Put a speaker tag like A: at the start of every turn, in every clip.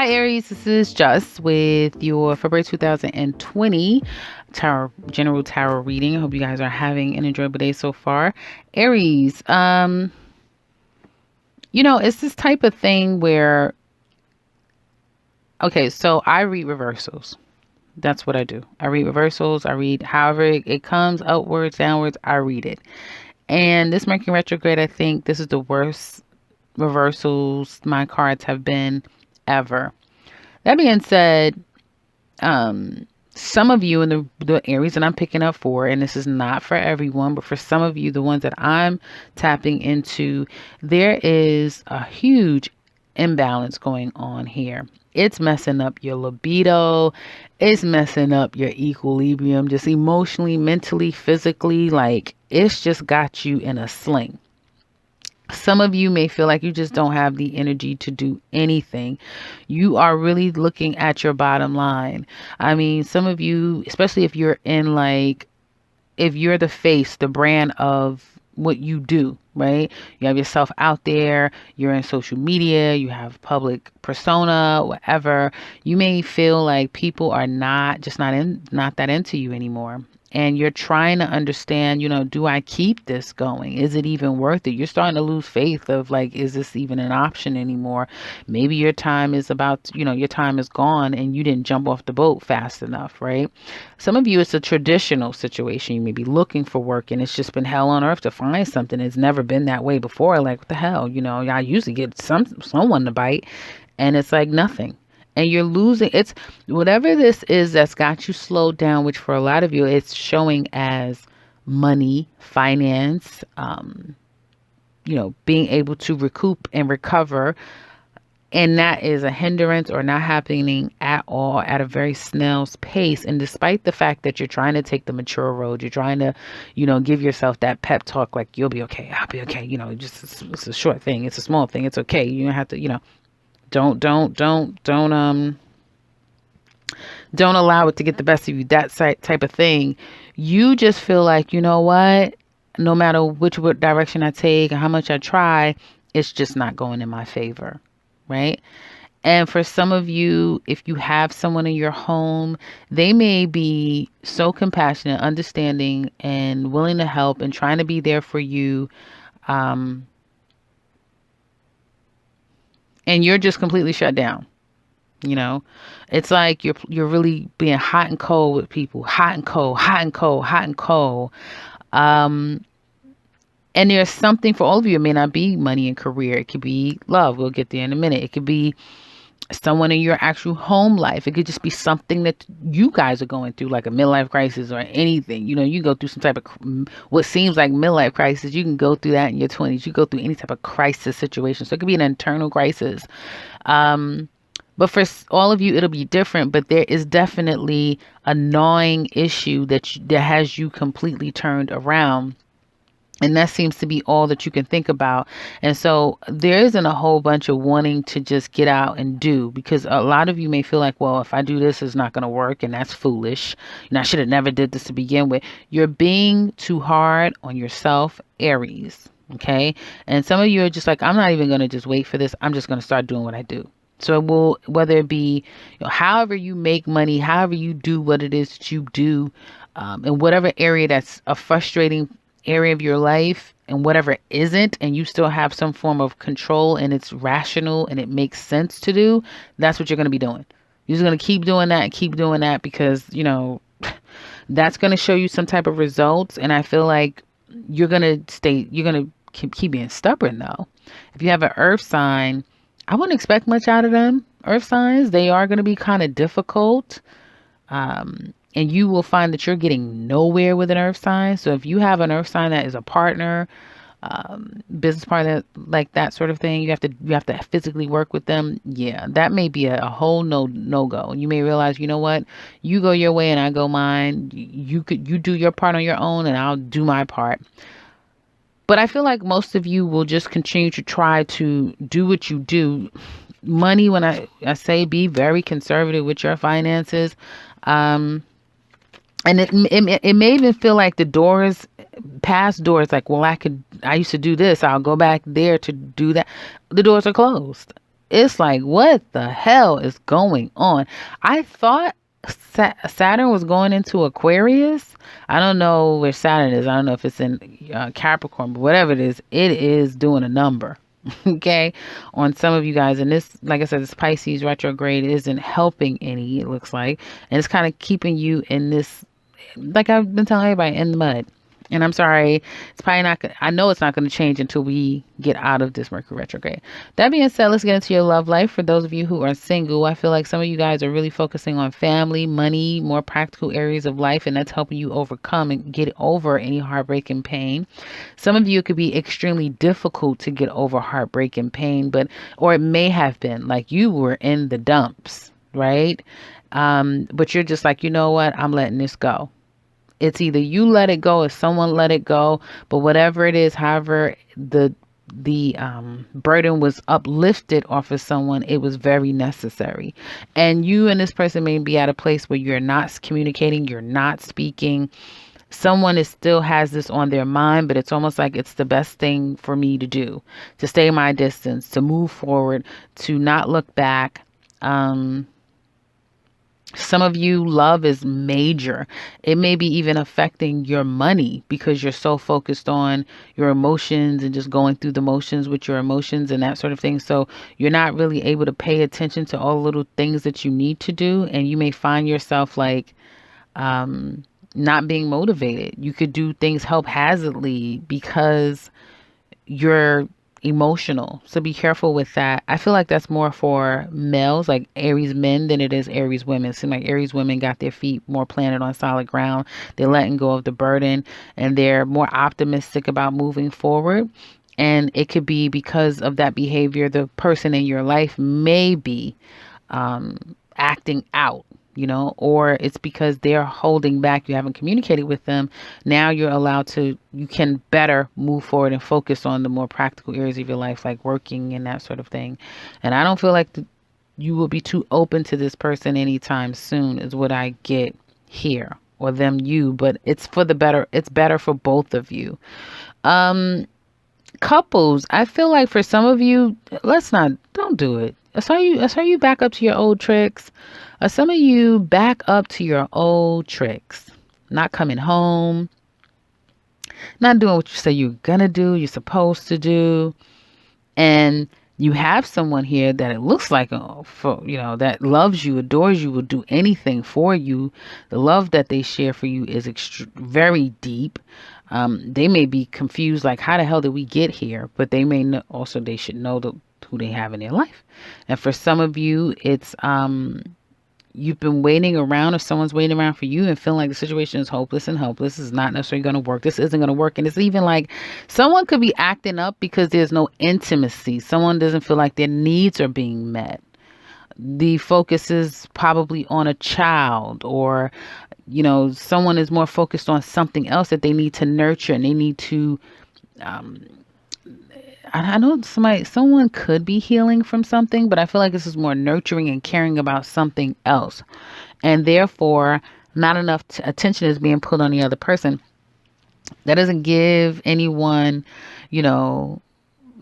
A: Hi Aries, this is Just with your February 2020 general tarot reading. I hope you guys are having an enjoyable day so far. Aries, it's this type of thing where okay, so I read reversals. That's what I do. I read reversals. I read however it comes, upwards, downwards, I read it. And this Mercury retrograde, I think this is the worst reversals my cards have been ever. That being said, some of you in the areas that I'm picking up for, and this is not for everyone, but for some of you, the ones that I'm tapping into, there is a huge imbalance going on here. It's messing up your libido. It's messing up your equilibrium, just emotionally, mentally, physically. Like, it's just got you in a sling. Some of you may feel like you just don't have the energy to do anything. You are really looking at your bottom line. I mean, some of you, especially if you're in if you're the face, the brand of what you do, right? You have yourself out there, you're in social media, you have public persona, whatever. You may feel like people are not that into you anymore. And you're trying to understand, do I keep this going? Is it even worth it? You're starting to lose faith of like, is this even an option anymore? Maybe your time is your time is gone and you didn't jump off the boat fast enough, right? Some of you, it's a traditional situation. You may be looking for work and it's just been hell on earth to find something. It's never been that way before. Like, what the hell? I usually get someone to bite and it's like nothing. And you're losing. It's whatever this is that's got you slowed down, which for a lot of you, it's showing as money, finance, being able to recoup and recover. And that is a hindrance or not happening at all at a very snail's pace. And despite the fact that you're trying to take the mature road, you're trying to, give yourself that pep talk like, you'll be okay. I'll be okay. Just it's a short thing. It's a small thing. It's okay. You don't have to, don't allow it to get the best of you. That type of thing. You just feel like, you know what? No matter which direction I take or how much I try, it's just not going in my favor. Right? And for some of you, if you have someone in your home, they may be so compassionate, understanding, and willing to help and trying to be there for you. And you're just completely shut down. It's like you're really being hot and cold with people, hot and cold, hot and cold, hot and cold. And there's something for all of you. It may not be money and career. It could be love. We'll get there in a minute. It could be someone in your actual home life. It could just be something that you guys are going through, like a midlife crisis or anything. You go through some type of what seems like midlife crisis. You can go through that in your 20s. You go through any type of crisis situation. So it could be an internal crisis. But for all of you, it'll be different. But there is definitely a gnawing issue that has you completely turned around. And that seems to be all that you can think about. And so there isn't a whole bunch of wanting to just get out and do, because a lot of you may feel like, well, if I do this, it's not going to work. And that's foolish. I should have never did this to begin with. You're being too hard on yourself, Aries. Okay. And some of you are just like, I'm not even going to just wait for this. I'm just going to start doing what I do. So it will, whether it be, however you make money, however you do what it is that you do, in whatever area that's a frustrating area of your life and whatever isn't, and you still have some form of control and it's rational and it makes sense to do, that's what you're going to be doing. You're just going to keep doing that and keep doing that because, that's going to show you some type of results. And I feel like you're going to keep being stubborn though. If you have an earth sign, I wouldn't expect much out of them. Earth signs, they are going to be kind of difficult. And you will find that you're getting nowhere with an earth sign. So if you have an earth sign that is a partner, business partner, like that sort of thing, you have to physically work with them. Yeah, that may be a whole no go. You may realize, you know what, you go your way and I go mine. You do your part on your own and I'll do my part. But I feel like most of you will just continue to try to do what you do. Money, when I say be very conservative with your finances, and it may even feel like past doors, like, well, I used to do this. I'll go back there to do that. The doors are closed. It's like, what the hell is going on? I thought Saturn was going into Aquarius. I don't know where Saturn is. I don't know if it's in Capricorn, but whatever it is doing a number. Okay, on some of you guys, and this, like I said, this Pisces retrograde isn't helping any, it looks like, and it's kind of keeping you in this, like I've been telling everybody, in the mud. And I'm sorry, it's probably not gonna, I know it's not going to change until we get out of this Mercury retrograde. That being said, let's get into your love life. For those of you who are single, I feel like some of you guys are really focusing on family, money, more practical areas of life, and that's helping you overcome and get over any heartbreak and pain. Some of you, it could be extremely difficult to get over heartbreak and pain, or it may have been like you were in the dumps, right? But you're just like, you know what? I'm letting this go. It's either you let it go or someone let it go. But whatever it is, however the burden was uplifted off of someone, it was very necessary. And you and this person may be at a place where you're not communicating, you're not speaking. Someone is still has this on their mind, but it's almost like it's the best thing for me to do, to stay my distance, to move forward, to not look back. Some of you, love is major. It may be even affecting your money because you're so focused on your emotions and just going through the motions with your emotions and that sort of thing. So you're not really able to pay attention to all the little things that you need to do. And you may find yourself like not being motivated. You could do things haphazardly because you're emotional. So be careful with that. I feel like that's more for males, like Aries men, than it is Aries women. It seems like Aries women got their feet more planted on solid ground. They're letting go of the burden and they're more optimistic about moving forward. And it could be because of that behavior, the person in your life may be acting out, or it's because they're holding back. You haven't communicated with them. Now you can better move forward and focus on the more practical areas of your life, like working and that sort of thing. And I don't feel like you will be too open to this person anytime soon, is what I get here, or you, but it's for the better. It's better for both of you. Couples, I feel like for some of you, don't do it. I saw you back up to your old tricks. Some of you back up to your old tricks. Not coming home. Not doing what you say you're gonna do, you're supposed to do. And you have someone here that it looks like, that loves you, adores you, will do anything for you. The love that they share for you is very deep. They may be confused, like, how the hell did we get here? But they may know, also they should know who they have in their life. And for some of you, it's you've been waiting around, or someone's waiting around for you and feeling like the situation is hopeless and helpless. This is not necessarily going to work. This isn't going to work. And it's even like someone could be acting up because there's no intimacy. Someone doesn't feel like their needs are being met. The focus is probably on a child, or, someone is more focused on something else that they need to nurture, and they need to, I know someone could be healing from something, but I feel like this is more nurturing and caring about something else. And therefore, not enough attention is being put on the other person. That doesn't give anyone,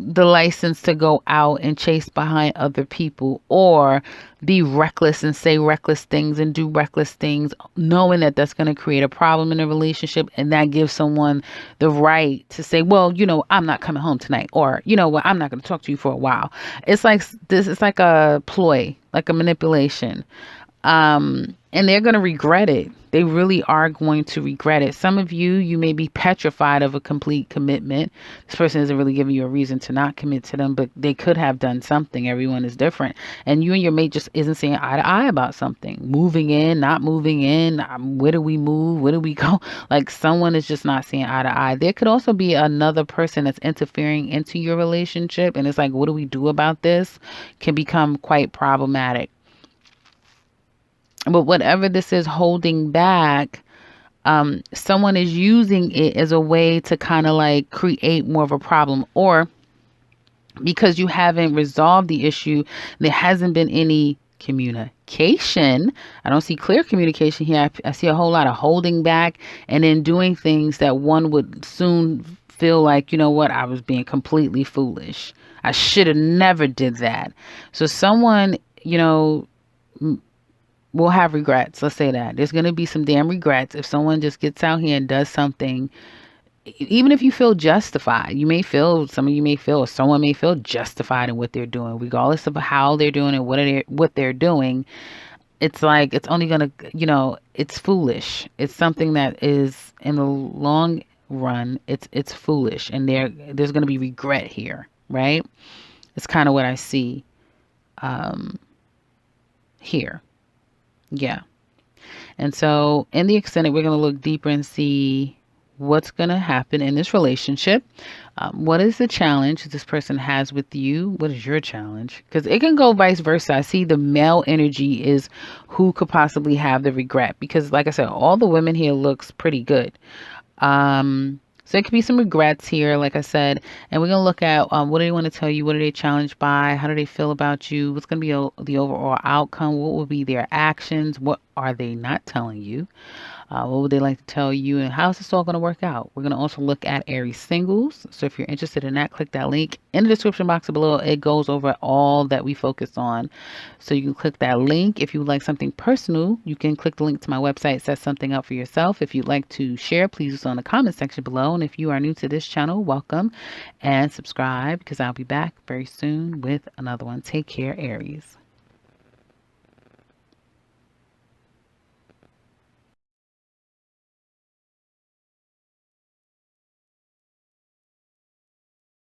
A: the license to go out and chase behind other people, or be reckless and say reckless things and do reckless things, knowing that that's going to create a problem in a relationship. And that gives someone the right to say, well, I'm not coming home tonight, or, I'm not going to talk to you for a while. It's like this. It's like a ploy, like a manipulation. And they're going to regret it. They really are going to regret it. Some of you may be petrified of a complete commitment. This person isn't really giving you a reason to not commit to them, but they could have done something. Everyone is different. And you and your mate just isn't seeing eye to eye about something. Moving in, not moving in. Where do we move? Where do we go? Like, someone is just not seeing eye to eye. There could also be another person that's interfering into your relationship. And it's like, what do we do about this? Can become quite problematic. But whatever this is holding back, someone is using it as a way to kind of like create more of a problem, or because you haven't resolved the issue, there hasn't been any communication. I don't see clear communication here. I see a whole lot of holding back and then doing things that one would soon feel like, you know what, I was being completely foolish. I should have never did that. So someone, you know, will have regrets. Let's say that. There's going to be some damn regrets if someone just gets out here and does something. Even if you feel justified, you may feel, some of you may feel, or someone may feel justified in what they're doing, regardless of how they're doing and what they're doing. It's like, it's only gonna, it's foolish. It's something that is, in the long run, it's foolish, and there's gonna be regret here, right? It's kind of what I see here. Yeah. And so in the extended, we're going to look deeper and see what's going to happen in this relationship. What is the challenge this person has with you? What is your challenge? Because it can go vice versa. I see the male energy is who could possibly have the regret. Because like I said, all the women here looks pretty good. So it could be some regrets here, like I said, and we're gonna look at what do they want to tell you, what are they challenged by, how do they feel about you, what's gonna be the overall outcome, what will be their actions, what are they not telling you, what would they like to tell you, and how is this all going to work out? We're going to also look at Aries singles. So if you're interested in that, click that link in the description box below. It goes over all that we focus on. So you can click that link. If you would like something personal, you can click the link to my website, set something up for yourself. If you'd like to share, please do so in the comment section below. And if you are new to this channel, welcome and subscribe, because I'll be back very soon with another one. Take care, Aries.